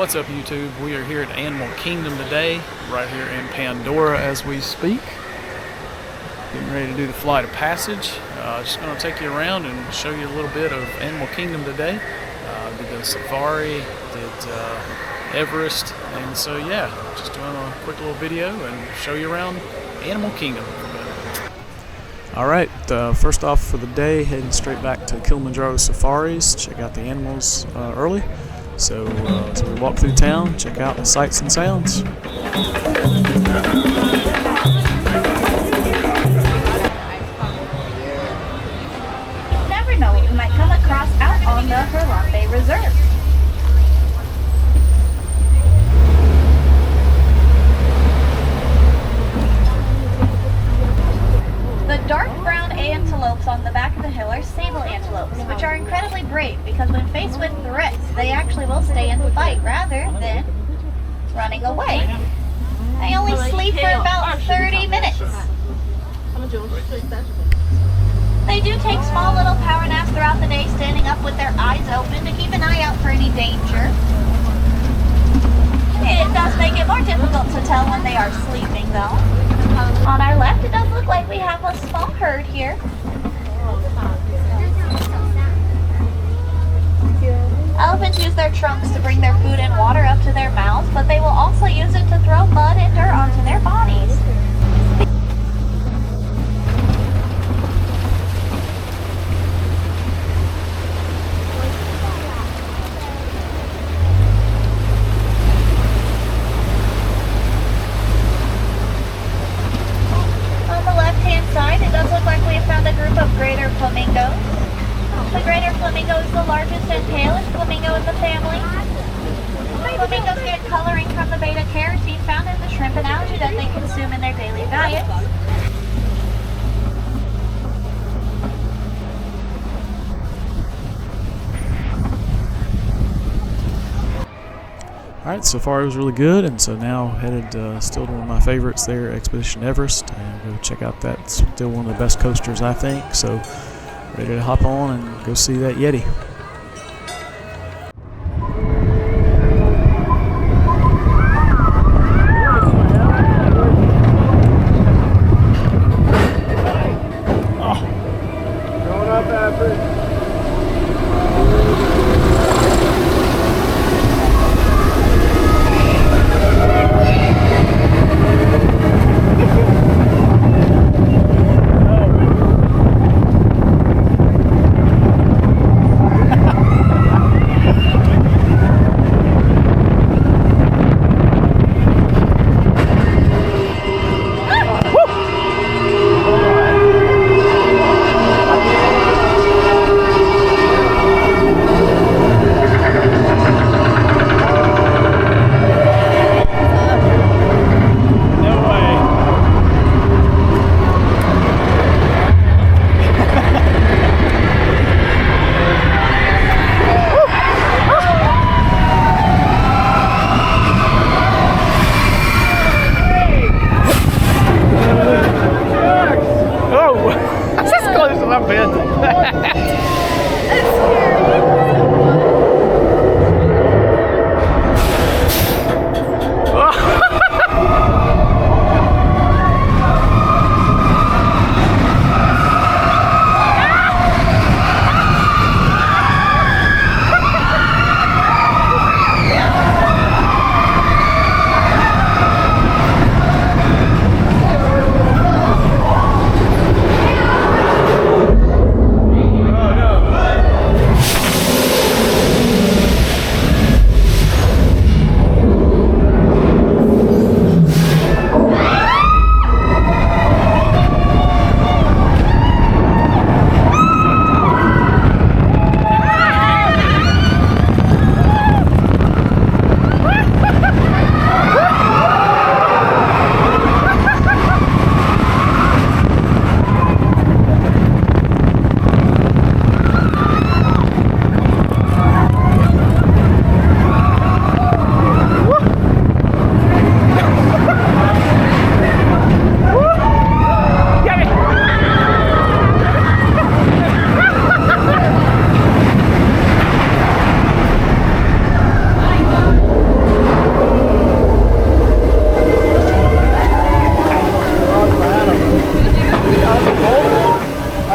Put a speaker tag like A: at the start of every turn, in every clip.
A: What's up, YouTube? We are here at Animal Kingdom today, right here in Pandora as we speak. Getting ready to do the flight of passage. Just going to take you around and show you a little bit of Animal Kingdom today. Did the safari, did Everest, and so yeah, just doing a quick little video and show you around Animal Kingdom. Alright, first off for the day, heading straight back to Kilimanjaro Safaris, check out the animals early. So we walk through town, check out the sights and sounds.
B: Never know what we might come across out on the Harambe Reserve. The dark brown antelopes on the back of the hill are sable antelopes, which are incredibly brave because when faced with threats, they actually will stay and fight rather than running away. They only sleep for about 30 minutes. They do take small little power naps throughout the day, standing up with their eyes open to keep an eye out for any danger. It does make it more difficult to tell when they are sleeping though. On our left, it does look like we have a small herd here. Elephants use their trunks to bring their food and water up to their mouths, but they will also use it to throw mud and dirt onto their bodies. It does look like we have found a group of greater flamingos. The greater flamingo is the largest and palest flamingo in the family. Flamingos get coloring from the beta carotene found in the shrimp and algae that they consume in their daily diets.
A: Alright, safari was really good, and so now headed still to one of my favorites there, Expedition Everest, and go check out that. It's still one of the best coasters, I think, so ready to hop on and go see that Yeti.
C: Going up after.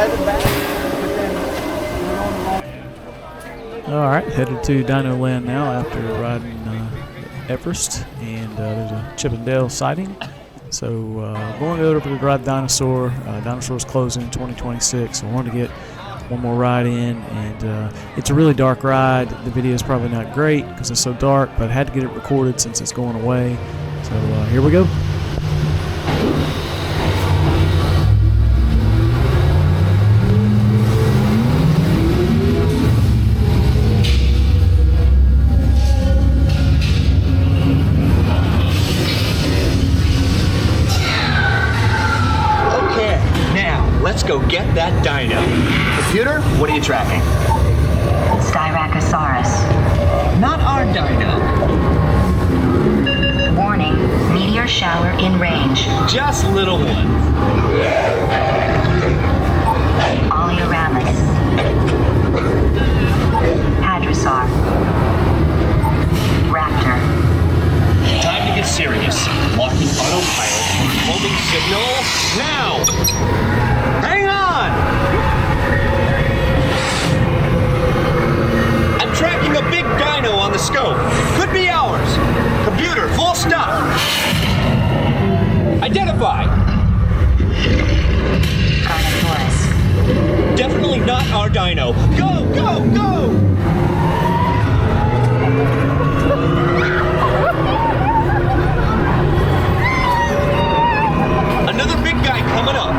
A: All right, headed to Dino Land now after riding Everest, and there's a Chippendale sighting. So going to go over to ride Dinosaur. Dinosaur's closing in 2026, so I wanted to get one more ride in, and it's a really dark ride. The video is probably not great because it's so dark, but I had to get it recorded since it's going away. So here we go.
D: Let's go get that dino. Computer, what are you tracking?
E: Styracosaurus.
D: Not our dino.
E: Warning, meteor shower in range.
D: Just little one.
E: Oleoramus. Hadrosaur. Raptor.
D: Time to get serious. Locking autopilot. Holding signal now. Hang on! I'm tracking a big dino on the scope. Could be ours. Computer, full stop. Identify.
E: Carnotaurus.
D: Definitely not our dino. Go, go, go! Another big guy coming up.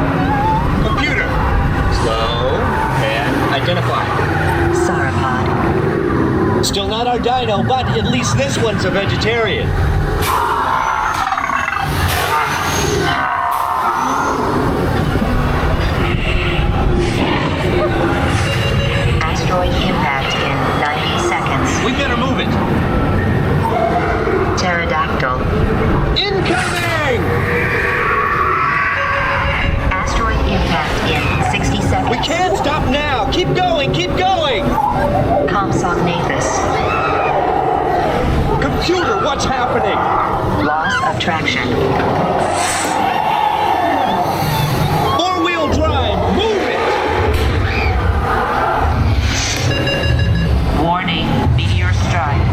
D: Computer. Slow and identify.
E: Sauropod.
D: Still not our dino, but at least this one's a vegetarian.
E: Asteroid impact in 90 seconds.
D: We better move it.
E: Pterodactyl.
D: Incoming!
E: Impact in 60 seconds.
D: We can't stop now. Keep going, keep going.
E: Compsognathus.
D: Computer, what's happening?
E: Loss of traction.
D: Four-wheel drive, move it.
E: Warning, meteor strike.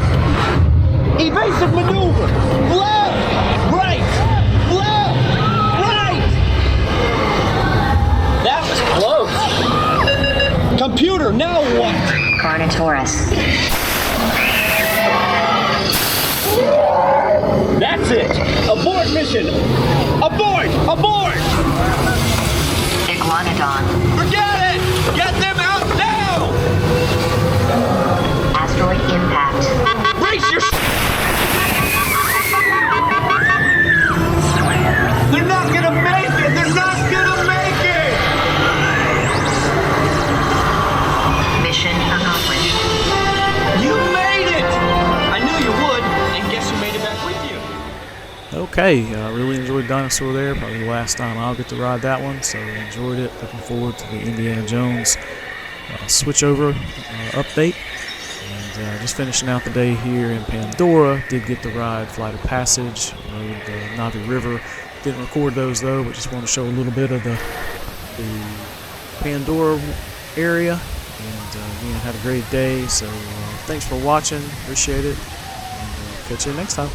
D: Evasive maneuver. Left, right, left, right. That was close. Computer, now what?
E: Carnotaurus.
D: That's it. Abort mission. Abort, abort.
E: Iguanodon.
D: Forget it. Get them out now.
E: Asteroid impact.
D: Brace your. They're not gonna make it. They're not gonna make it.
E: Mission accomplished.
D: You made it. I knew you would. And guess who made it back with you?
A: Okay, I really enjoyed Dinosaur there. Probably the last time I'll get to ride that one, so enjoyed it. Looking forward to the Indiana Jones switch over update. And just finishing out the day here in Pandora. Did get to ride Flight of Passage, rode the Navi River. Didn't record those though, but just want to show a little bit of the Pandora area. And again, had a great day. So thanks for watching. Appreciate it. And catch you next time.